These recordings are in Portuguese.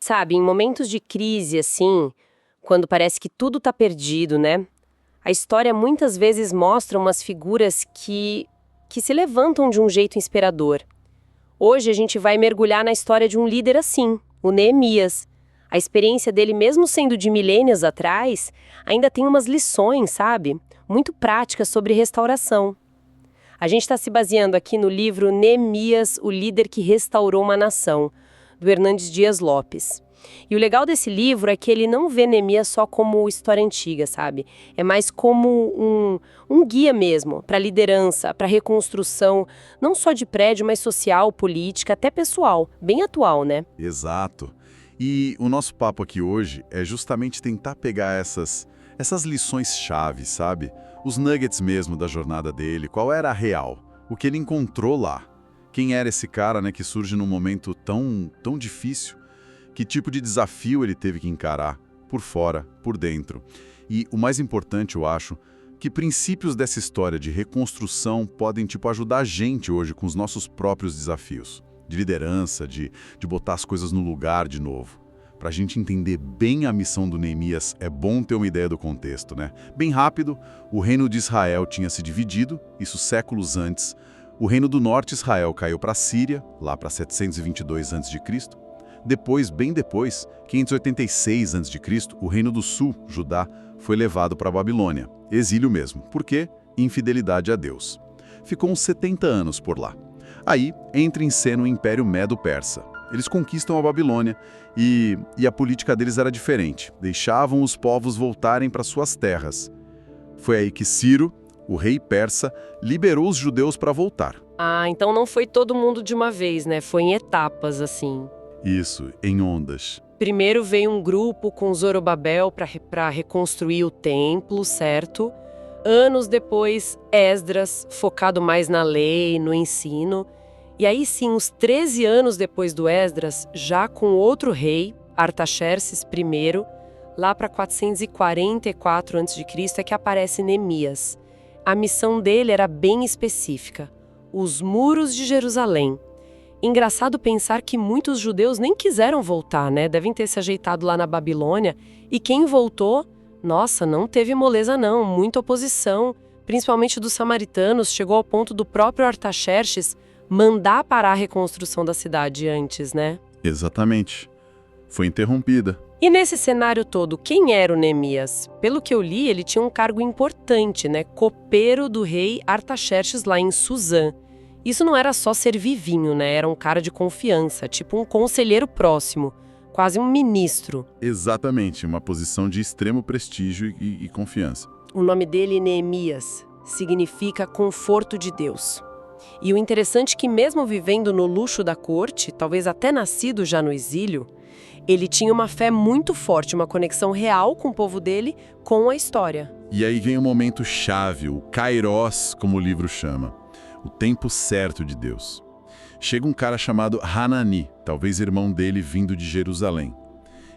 Sabe, em momentos de crise assim, quando parece que tudo tá perdido, né? A história muitas vezes mostra umas figuras que se levantam de um jeito inspirador. Hoje a gente vai mergulhar na história de um líder assim, o Neemias. A experiência dele, mesmo sendo de milênios atrás, ainda tem umas lições, sabe? Muito práticas sobre restauração. A gente está se baseando aqui no livro Neemias, o líder que restaurou uma nação, do Hernandes Dias Lopes. E o legal desse livro é que ele não vê Neemias só como história antiga, sabe? É mais como um guia mesmo para liderança, para reconstrução, não só de prédio, mas social, política, até pessoal. Bem atual, né? Exato. E o nosso papo aqui hoje é justamente tentar pegar essas lições-chave, sabe? Os nuggets mesmo da jornada dele, qual era a real, o que ele encontrou lá. Quem era esse cara, né, que surge num momento tão difícil? Que tipo de desafio ele teve que encarar, por fora, por dentro? E o mais importante, eu acho, que princípios dessa história de reconstrução podem ajudar a gente hoje com os nossos próprios desafios, de liderança, de botar as coisas no lugar de novo. Para a gente entender bem a missão do Neemias, é bom ter uma ideia do contexto, né? Bem rápido, o reino de Israel tinha se dividido, isso séculos antes. O reino do norte, Israel, caiu para a Síria, lá para 722 a.C. Depois, bem depois, 586 a.C., o reino do sul, Judá, foi levado para a Babilônia. Exílio mesmo. Por quê? Infidelidade a Deus. Ficou uns 70 anos por lá. Aí entra em cena o Império Medo-Persa. Eles conquistam a Babilônia e a política deles era diferente. Deixavam os povos voltarem para suas terras. Foi aí que Ciro, o rei persa, liberou os judeus para voltar. Ah, então não foi todo mundo de uma vez, né? Foi em etapas, assim. Isso, em ondas. Primeiro veio um grupo com Zorobabel para reconstruir o templo, certo? Anos depois, Esdras, focado mais na lei, no ensino. E aí sim, uns 13 anos depois do Esdras, já com outro rei, Artaxerxes I, lá para 444 a.C., é que aparece Neemias. A missão dele era bem específica: os muros de Jerusalém. Engraçado pensar que muitos judeus nem quiseram voltar, né? Devem ter se ajeitado lá na Babilônia. E quem voltou, nossa, não teve moleza não, muita oposição, principalmente dos samaritanos, chegou ao ponto do próprio Artaxerxes mandar parar a reconstrução da cidade antes, né? Exatamente. Foi interrompida. E nesse cenário todo, quem era o Neemias? Pelo que eu li, ele tinha um cargo importante, né? Copeiro do rei Artaxerxes lá em Suzã. Isso não era só servir vinho, né? Era um cara de confiança, tipo um conselheiro próximo, quase um ministro. Exatamente, uma posição de extremo prestígio e confiança. O nome dele, Neemias, significa conforto de Deus. E o interessante é que mesmo vivendo no luxo da corte, talvez até nascido já no exílio, ele tinha uma fé muito forte, uma conexão real com o povo dele, com a história. E aí vem o momento chave, o Kairos, como o livro chama. O tempo certo de Deus. Chega um cara chamado Hanani, talvez irmão dele vindo de Jerusalém.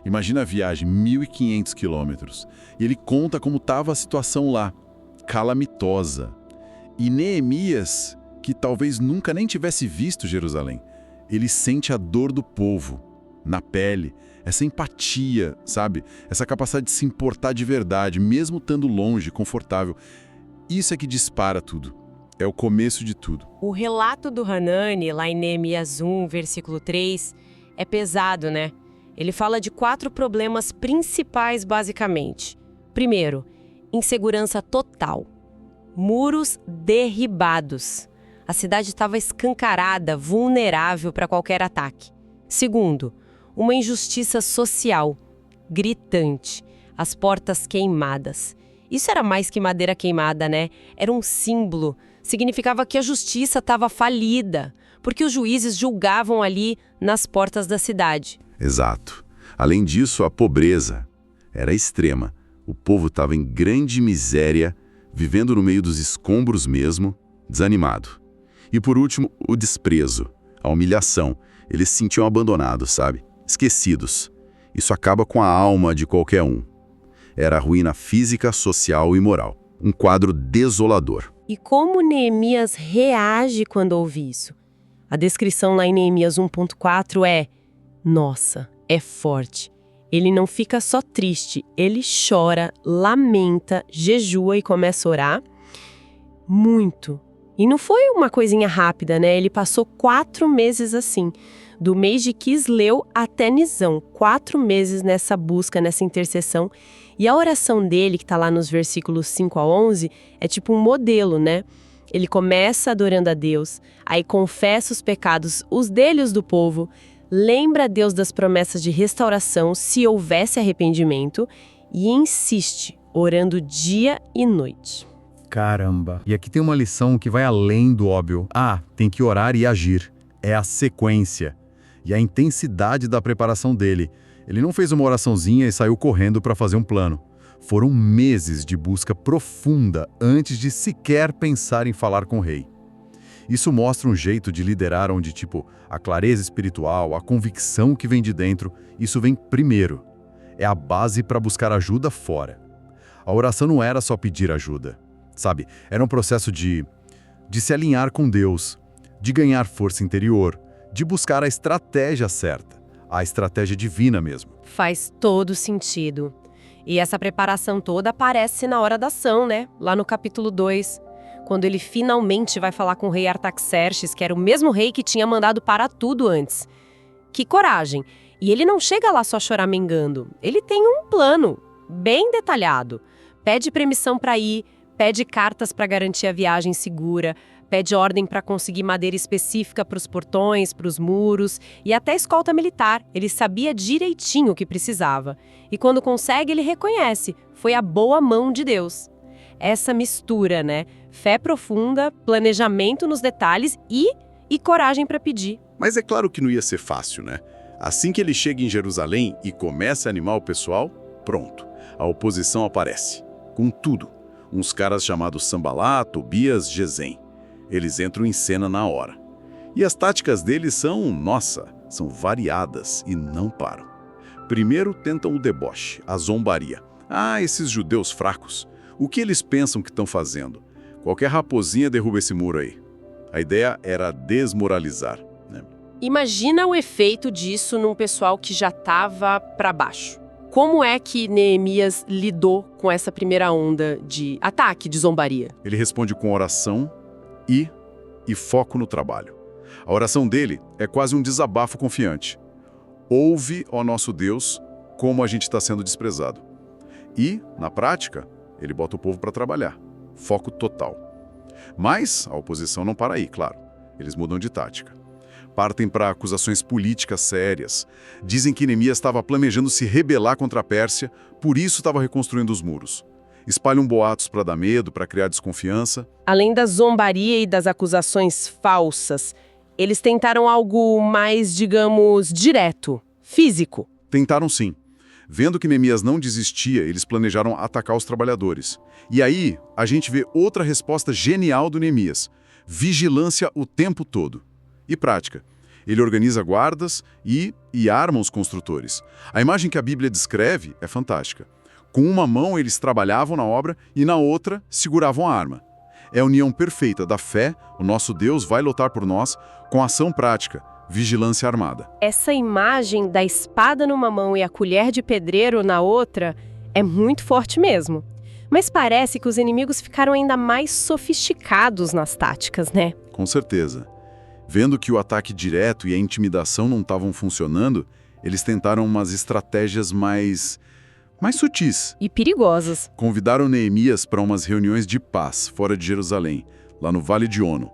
Imagina a viagem, 1.500 quilômetros. E ele conta como estava a situação lá, calamitosa. E Neemias, que talvez nunca nem tivesse visto Jerusalém, ele sente a dor do povo, na pele, essa empatia, sabe? Essa capacidade de se importar de verdade, mesmo estando longe, confortável. Isso é que dispara tudo. É o começo de tudo. O relato do Hanani, lá em Neemias 1, versículo 3, é pesado, né? Ele fala de 4 problemas principais, basicamente. Primeiro, insegurança total. Muros derribados. A cidade estava escancarada, vulnerável para qualquer ataque. Segundo, uma injustiça social, gritante. As portas queimadas. Isso era mais que madeira queimada, né? Era um símbolo. Significava que a justiça estava falida, porque os juízes julgavam ali nas portas da cidade. Exato. Além disso, a pobreza era extrema. O povo estava em grande miséria, vivendo no meio dos escombros mesmo, desanimado. E por último, o desprezo, a humilhação. Eles se sentiam abandonados, sabe? Esquecidos. Isso acaba com a alma de qualquer um. Era a ruína física, social e moral. Um quadro desolador. E como Neemias reage quando ouve isso? A descrição lá em Neemias 1.4 é: nossa, é forte. Ele não fica só triste, ele chora, lamenta, jejua e começa a orar muito. E não foi uma coisinha rápida, né? Ele passou 4 meses assim, do mês de Quisleu até Nisão, 4 meses nessa busca, nessa intercessão. E a oração dele, que está lá nos versículos 5 a 11, é tipo um modelo, né? Ele começa adorando a Deus, aí confessa os pecados, os dele e os do povo, lembra a Deus das promessas de restauração se houvesse arrependimento e insiste, orando dia e noite. Caramba! E aqui tem uma lição que vai além do óbvio. Tem que orar e agir. É a sequência. E a intensidade da preparação dele. Ele não fez uma oraçãozinha e saiu correndo para fazer um plano. Foram meses de busca profunda antes de sequer pensar em falar com o rei. Isso mostra um jeito de liderar onde, a clareza espiritual, a convicção que vem de dentro, isso vem primeiro. É a base para buscar ajuda fora. A oração não era só pedir ajuda, sabe? Era um processo de se alinhar com Deus, de ganhar força interior, de buscar a estratégia certa, a estratégia divina mesmo. Faz todo sentido. E essa preparação toda aparece na hora da ação, né? Lá no capítulo 2. Quando ele finalmente vai falar com o rei Artaxerxes, que era o mesmo rei que tinha mandado parar tudo antes. Que coragem! E ele não chega lá só choramingando. Ele tem um plano bem detalhado. Pede permissão para ir, pede cartas para garantir a viagem segura, pede ordem para conseguir madeira específica para os portões, para os muros e até escolta militar. Ele sabia direitinho o que precisava. E quando consegue, ele reconhece. Foi a boa mão de Deus. Essa mistura, né? Fé profunda, planejamento nos detalhes e coragem para pedir. Mas é claro que não ia ser fácil, né? Assim que ele chega em Jerusalém e começa a animar o pessoal, pronto. A oposição aparece. Com tudo. Uns caras chamados Sambalá, Tobias, Gesem. Eles entram em cena na hora. E as táticas deles são variadas e não param. Primeiro tentam o deboche, a zombaria. Esses judeus fracos. O que eles pensam que estão fazendo? Qualquer raposinha derruba esse muro aí. A ideia era desmoralizar, né? Imagina o efeito disso num pessoal que já estava para baixo. Como é que Neemias lidou com essa primeira onda de ataque, de zombaria? Ele responde com oração e foco no trabalho. A oração dele é quase um desabafo confiante. Ouve, ó nosso Deus, como a gente está sendo desprezado. E, na prática, ele bota o povo para trabalhar. Foco total. Mas a oposição não para aí, claro. Eles mudam de tática. Partem para acusações políticas sérias. Dizem que Neemias estava planejando se rebelar contra a Pérsia, por isso estava reconstruindo os muros. Espalham boatos para dar medo, para criar desconfiança. Além da zombaria e das acusações falsas, eles tentaram algo mais, digamos, direto, físico. Tentaram sim. Vendo que Neemias não desistia, eles planejaram atacar os trabalhadores. E aí, a gente vê outra resposta genial do Neemias. Vigilância o tempo todo. E prática. Ele organiza guardas e arma os construtores. A imagem que a Bíblia descreve é fantástica. Com uma mão eles trabalhavam na obra e na outra seguravam a arma. É a união perfeita da fé, o nosso Deus vai lutar por nós, com ação prática, vigilância armada. Essa imagem da espada numa mão e a colher de pedreiro na outra é muito forte mesmo. Mas parece que os inimigos ficaram ainda mais sofisticados nas táticas, né? Com certeza. Vendo que o ataque direto e a intimidação não estavam funcionando, eles tentaram umas estratégias mais sutis. E perigosas. Convidaram Neemias para umas reuniões de paz fora de Jerusalém, lá no Vale de Ono.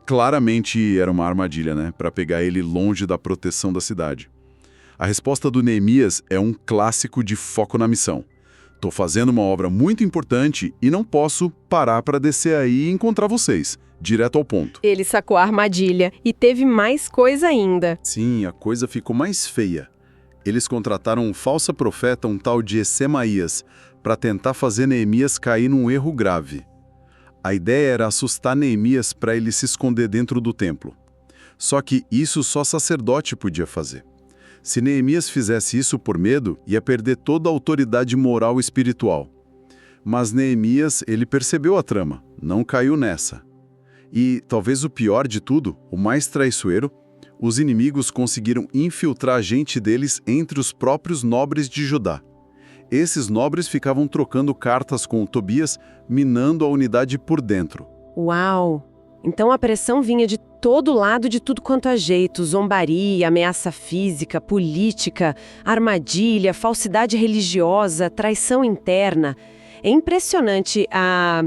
Claramente era uma armadilha, né? Para pegar ele longe da proteção da cidade. A resposta do Neemias é um clássico de foco na missão. Tô fazendo uma obra muito importante e não posso parar para descer aí e encontrar vocês. Direto ao ponto. Ele sacou a armadilha e teve mais coisa ainda. Sim, a coisa ficou mais feia. Eles contrataram um falso profeta, um tal de Semaías, para tentar fazer Neemias cair num erro grave. A ideia era assustar Neemias para ele se esconder dentro do templo. Só que isso só sacerdote podia fazer. Se Neemias fizesse isso por medo, ia perder toda a autoridade moral e espiritual. Mas Neemias, ele percebeu a trama, não caiu nessa. E, talvez o pior de tudo, o mais traiçoeiro, os inimigos conseguiram infiltrar gente deles entre os próprios nobres de Judá. Esses nobres ficavam trocando cartas com Tobias, minando a unidade por dentro. Uau! Então a pressão vinha de todo lado, de tudo quanto é jeito: zombaria, ameaça física, política, armadilha, falsidade religiosa, traição interna. É impressionante a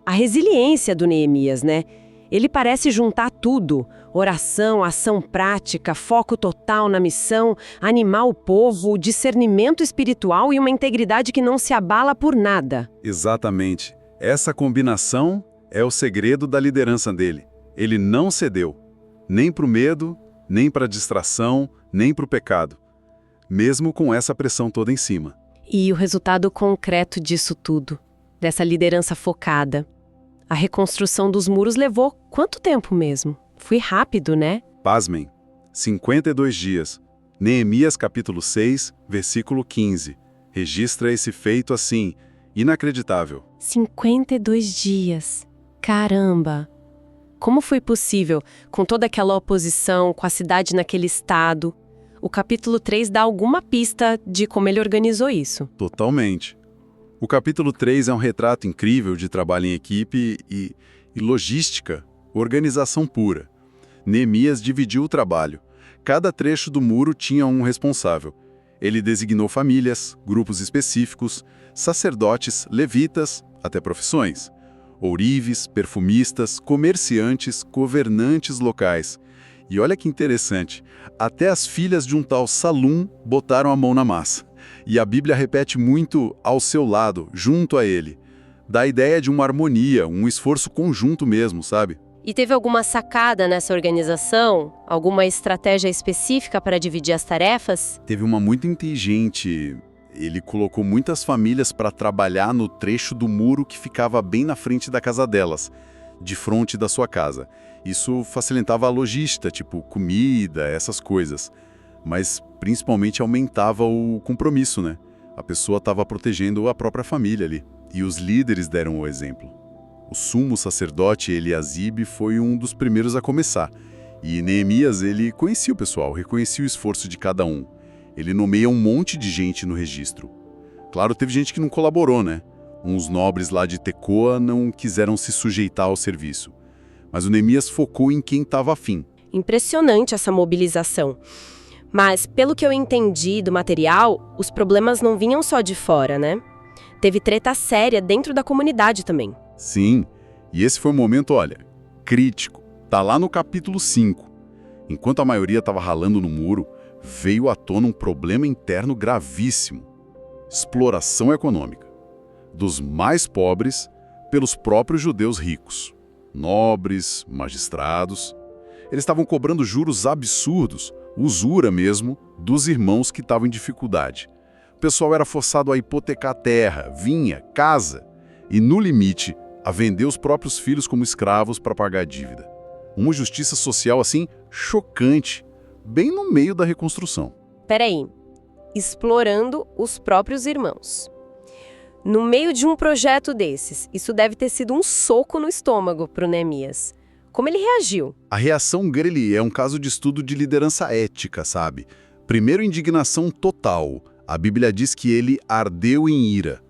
resiliência do Neemias, né? Ele parece juntar tudo: oração, ação prática, foco total na missão, animar o povo, discernimento espiritual e uma integridade que não se abala por nada. Exatamente. Essa combinação é o segredo da liderança dele. Ele não cedeu, nem para o medo, nem para a distração, nem para o pecado, mesmo com essa pressão toda em cima. E o resultado concreto disso tudo, dessa liderança focada? A reconstrução dos muros levou quanto tempo mesmo? Foi rápido, né? Pasmem, 52 dias. Neemias capítulo 6, versículo 15. Registra esse feito assim, inacreditável. 52 dias. Caramba! Como foi possível, com toda aquela oposição, com a cidade naquele estado? O capítulo 3 dá alguma pista de como ele organizou isso. Totalmente. O capítulo 3 é um retrato incrível de trabalho em equipe e logística, organização pura. Neemias dividiu o trabalho. Cada trecho do muro tinha um responsável. Ele designou famílias, grupos específicos, sacerdotes, levitas, até profissões. Ourives, perfumistas, comerciantes, governantes locais. E olha que interessante, até as filhas de um tal Salum botaram a mão na massa. E a Bíblia repete muito ao seu lado, junto a ele. Dá a ideia de uma harmonia, um esforço conjunto mesmo, sabe? E teve alguma sacada nessa organização? Alguma estratégia específica para dividir as tarefas? Teve uma muito inteligente. Ele colocou muitas famílias para trabalhar no trecho do muro que ficava bem na frente da casa delas, de frente da sua casa. Isso facilitava a logística, tipo comida, essas coisas. Mas principalmente aumentava o compromisso, né? A pessoa estava protegendo a própria família ali. E os líderes deram o exemplo. O sumo sacerdote Eliasibe foi um dos primeiros a começar. E Neemias, ele conhecia o pessoal, reconhecia o esforço de cada um. Ele nomeia um monte de gente no registro. Claro, teve gente que não colaborou, né? Uns nobres lá de Tecoa não quiseram se sujeitar ao serviço. Mas o Neemias focou em quem estava afim. Impressionante essa mobilização. Mas, pelo que eu entendi do material, os problemas não vinham só de fora, né? Teve treta séria dentro da comunidade também. Sim, e esse foi um momento, olha, crítico. Tá lá no capítulo 5. Enquanto a maioria estava ralando no muro, veio à tona um problema interno gravíssimo. Exploração econômica. Dos mais pobres pelos próprios judeus ricos. Nobres, magistrados. Eles estavam cobrando juros absurdos, usura mesmo, dos irmãos que estavam em dificuldade. O pessoal era forçado a hipotecar terra, vinha, casa e, no limite, a vender os próprios filhos como escravos para pagar a dívida. Uma justiça social, assim, chocante, bem no meio da reconstrução. Peraí, explorando os próprios irmãos. No meio de um projeto desses, isso deve ter sido um soco no estômago para o Neemias. Como ele reagiu? A reação dele é um caso de estudo de liderança ética, sabe? Primeiro, indignação total. A Bíblia diz que ele ardeu em ira.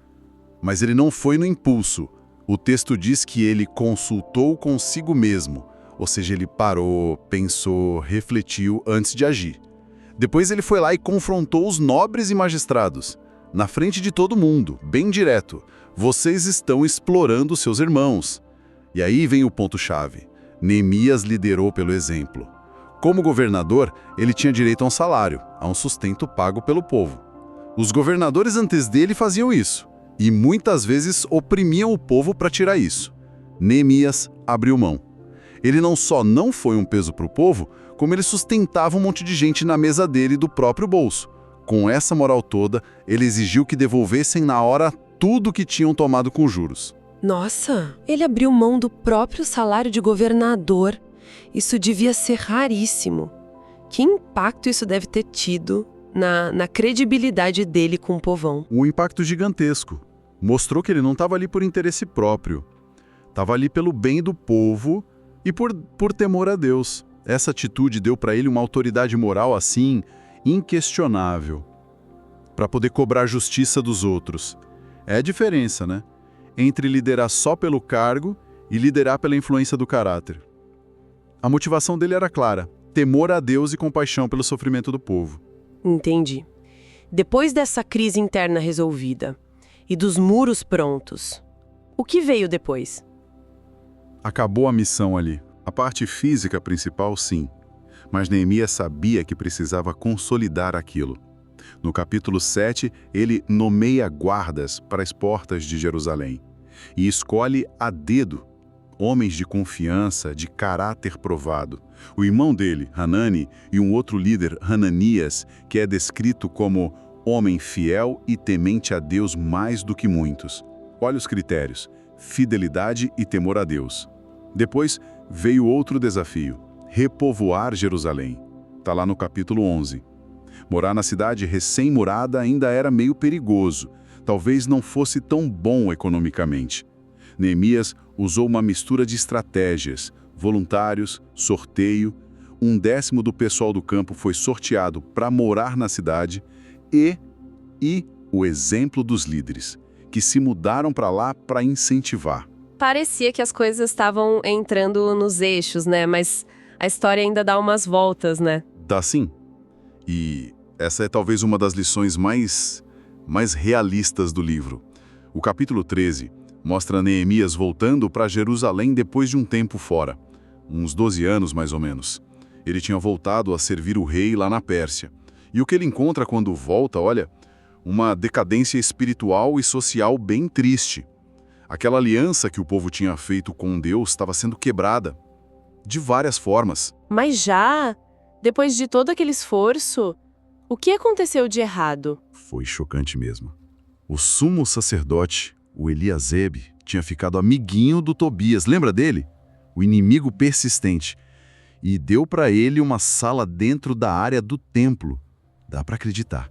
Mas ele não foi no impulso. O texto diz que ele consultou consigo mesmo. Ou seja, ele parou, pensou, refletiu antes de agir. Depois ele foi lá e confrontou os nobres e magistrados. Na frente de todo mundo, bem direto. Vocês estão explorando seus irmãos. E aí vem o ponto-chave. Neemias liderou pelo exemplo. Como governador, ele tinha direito a um salário, a um sustento pago pelo povo. Os governadores antes dele faziam isso, e muitas vezes oprimiam o povo para tirar isso. Neemias abriu mão. Ele não só não foi um peso para o povo, como ele sustentava um monte de gente na mesa dele do próprio bolso. Com essa moral toda, ele exigiu que devolvessem na hora tudo que tinham tomado com juros. Nossa, ele abriu mão do próprio salário de governador. Isso devia ser raríssimo. Que impacto isso deve ter tido na credibilidade dele com o povão? Um impacto gigantesco. Mostrou que ele não estava ali por interesse próprio. Estava ali pelo bem do povo e por temor a Deus. Essa atitude deu para ele uma autoridade moral assim, inquestionável, para poder cobrar a justiça dos outros. É a diferença, né? Entre liderar só pelo cargo e liderar pela influência do caráter. A motivação dele era clara: temor a Deus e compaixão pelo sofrimento do povo. Entendi. Depois dessa crise interna resolvida e dos muros prontos, o que veio depois? Acabou a missão ali. A parte física principal, sim. Mas Neemias sabia que precisava consolidar aquilo. No capítulo 7, ele nomeia guardas para as portas de Jerusalém e escolhe a dedo homens de confiança, de caráter provado. O irmão dele, Hanani, e um outro líder, Hananias, que é descrito como homem fiel e temente a Deus mais do que muitos. Olha os critérios: fidelidade e temor a Deus. Depois veio outro desafio: repovoar Jerusalém. Está lá no capítulo 11. Morar na cidade recém-murada ainda era meio perigoso. Talvez não fosse tão bom economicamente. Neemias usou uma mistura de estratégias: voluntários, sorteio, 1/10 do pessoal do campo foi sorteado para morar na cidade e o exemplo dos líderes, que se mudaram para lá para incentivar. Parecia que as coisas estavam entrando nos eixos, né? Mas a história ainda dá umas voltas, né? Dá sim. E essa é talvez uma das lições mais realistas do livro. O capítulo 13 mostra Neemias voltando para Jerusalém depois de um tempo fora, uns 12 anos mais ou menos. Ele tinha voltado a servir o rei lá na Pérsia. E o que ele encontra quando volta, olha, uma decadência espiritual e social bem triste. Aquela aliança que o povo tinha feito com Deus estava sendo quebrada, de várias formas. Mas já, depois de todo aquele esforço, o que aconteceu de errado? Foi chocante mesmo. O sumo sacerdote, o Eliasebe, tinha ficado amiguinho do Tobias, lembra dele? O inimigo persistente. E deu para ele uma sala dentro da área do templo. Dá para acreditar.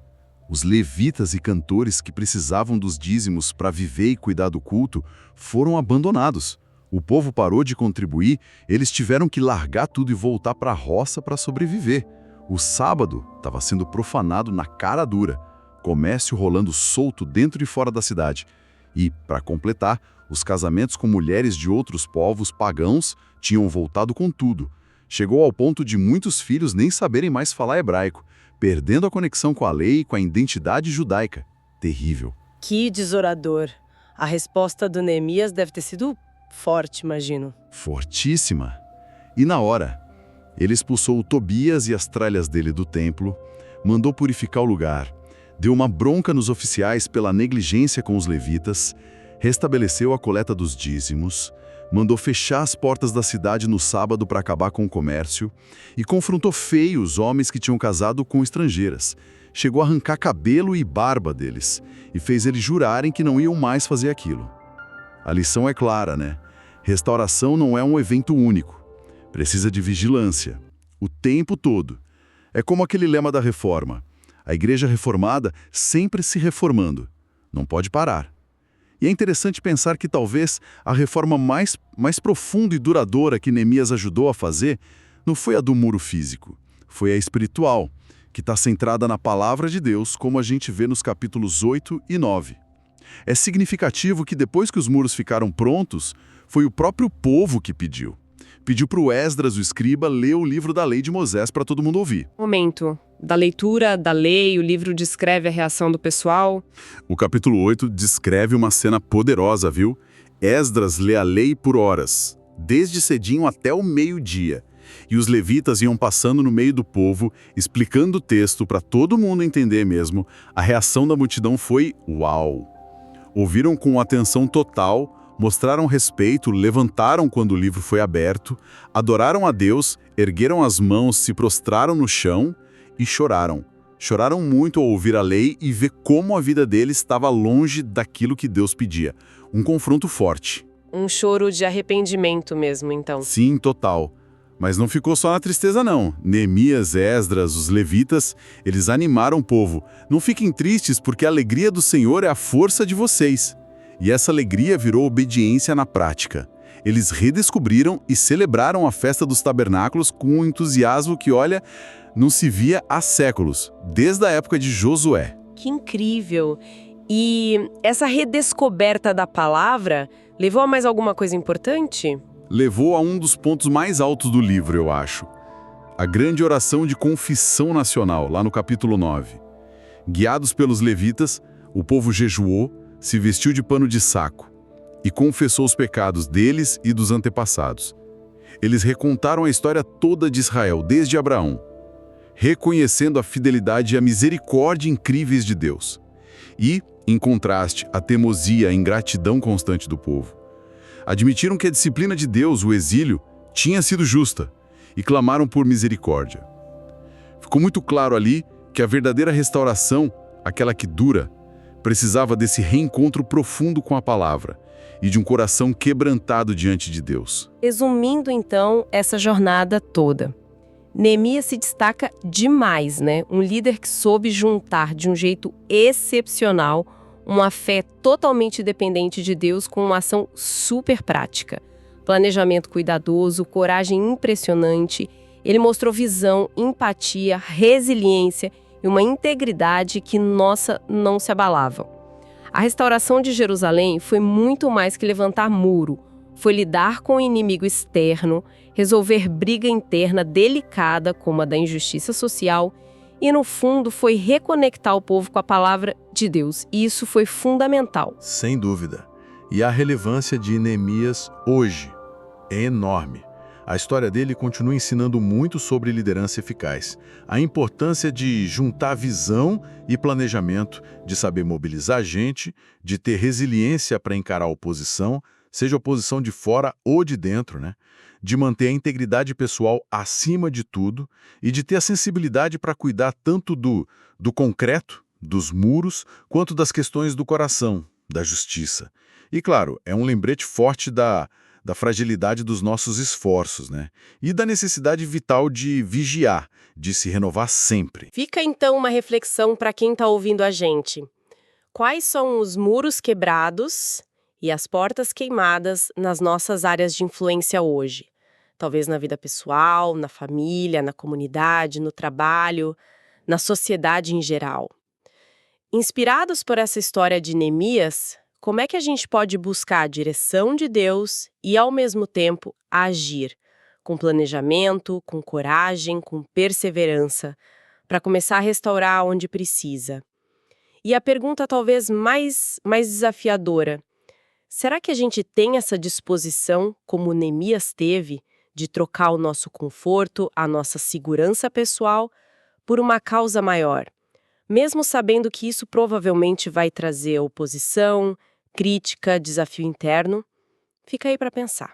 Os levitas e cantores que precisavam dos dízimos para viver e cuidar do culto foram abandonados. O povo parou de contribuir, eles tiveram que largar tudo e voltar para a roça para sobreviver. O sábado estava sendo profanado na cara dura, comércio rolando solto dentro e fora da cidade. E, para completar, os casamentos com mulheres de outros povos pagãos tinham voltado com tudo. Chegou ao ponto de muitos filhos nem saberem mais falar hebraico, perdendo a conexão com a lei e com a identidade judaica. Terrível. Que desolador. A resposta do Neemias deve ter sido forte, imagino. Fortíssima. E na hora, ele expulsou o Tobias e as tralhas dele do templo, mandou purificar o lugar, deu uma bronca nos oficiais pela negligência com os levitas, restabeleceu a coleta dos dízimos, mandou fechar as portas da cidade no sábado para acabar com o comércio e confrontou feio os homens que tinham casado com estrangeiras. Chegou a arrancar cabelo e barba deles e fez eles jurarem que não iam mais fazer aquilo. A lição é clara, né? Restauração não é um evento único. Precisa de vigilância, o tempo todo. É como aquele lema da reforma: a igreja reformada sempre se reformando. Não pode parar. E é interessante pensar que talvez a reforma mais profunda e duradoura que Neemias ajudou a fazer não foi a do muro físico, foi a espiritual, que está centrada na palavra de Deus, como a gente vê nos capítulos 8 e 9. É significativo que depois que os muros ficaram prontos, foi o próprio povo que pediu. Pediu para o Esdras, o escriba, ler o livro da lei de Moisés para todo mundo ouvir. Momento. Da leitura da lei, o livro descreve a reação do pessoal. O capítulo 8 descreve uma cena poderosa, viu? Esdras lê a lei por horas, desde cedinho até o meio-dia. E os levitas iam passando no meio do povo, explicando o texto para todo mundo entender mesmo. A reação da multidão foi uau! Ouviram com atenção total, mostraram respeito, levantaram quando o livro foi aberto, adoraram a Deus, ergueram as mãos, se prostraram no chão e choraram. Choraram muito ao ouvir a lei e ver como a vida deles estava longe daquilo que Deus pedia. Um confronto forte. Um choro de arrependimento mesmo, então. Sim, total. Mas não ficou só na tristeza, não. Neemias, Esdras, os levitas, eles animaram o povo. Não fiquem tristes, porque a alegria do Senhor é a força de vocês. E essa alegria virou obediência na prática. Eles redescobriram e celebraram a festa dos tabernáculos com um entusiasmo que, olha, não se via há séculos, desde a época de Josué. Que incrível! E essa redescoberta da palavra levou a mais alguma coisa importante? Levou a um dos pontos mais altos do livro, eu acho. A grande oração de confissão nacional, lá no capítulo 9. Guiados pelos levitas, o povo jejuou, se vestiu de pano de saco e confessou os pecados deles e dos antepassados. Eles recontaram a história toda de Israel, desde Abraão, reconhecendo a fidelidade e a misericórdia incríveis de Deus. E, em contraste, a teimosia e a ingratidão constante do povo. Admitiram que a disciplina de Deus, o exílio, tinha sido justa e clamaram por misericórdia. Ficou muito claro ali que a verdadeira restauração, aquela que dura, precisava desse reencontro profundo com a palavra e de um coração quebrantado diante de Deus. Resumindo, então, essa jornada toda, Neemias se destaca demais, né? Um líder que soube juntar de um jeito excepcional uma fé totalmente dependente de Deus com uma ação super prática. Planejamento cuidadoso, coragem impressionante. Ele mostrou visão, empatia, resiliência e uma integridade que, nossa, não se abalavam. A restauração de Jerusalém foi muito mais que levantar muro. Foi lidar com o inimigo externo, resolver briga interna delicada, como a da injustiça social, e, no fundo, foi reconectar o povo com a palavra de Deus. E isso foi fundamental. Sem dúvida. E a relevância de Neemias hoje é enorme. A história dele continua ensinando muito sobre liderança eficaz. A importância de juntar visão e planejamento, de saber mobilizar a gente, de ter resiliência para encarar a oposição, seja oposição de fora ou de dentro, né? De manter a integridade pessoal acima de tudo e de ter a sensibilidade para cuidar tanto do concreto, dos muros, quanto das questões do coração, da justiça. E, claro, é um lembrete forte da fragilidade dos nossos esforços, né? E da necessidade vital de vigiar, de se renovar sempre. Fica, então, uma reflexão para quem está ouvindo a gente. Quais são os muros quebrados e as portas queimadas nas nossas áreas de influência hoje? Talvez na vida pessoal, na família, na comunidade, no trabalho, na sociedade em geral. Inspirados por essa história de Neemias, como é que a gente pode buscar a direção de Deus e, ao mesmo tempo, agir com planejamento, com coragem, com perseverança, para começar a restaurar onde precisa? E a pergunta talvez mais desafiadora: será que a gente tem essa disposição, como Neemias teve, de trocar o nosso conforto, a nossa segurança pessoal, por uma causa maior? Mesmo sabendo que isso provavelmente vai trazer oposição, crítica, desafio interno, fica aí para pensar.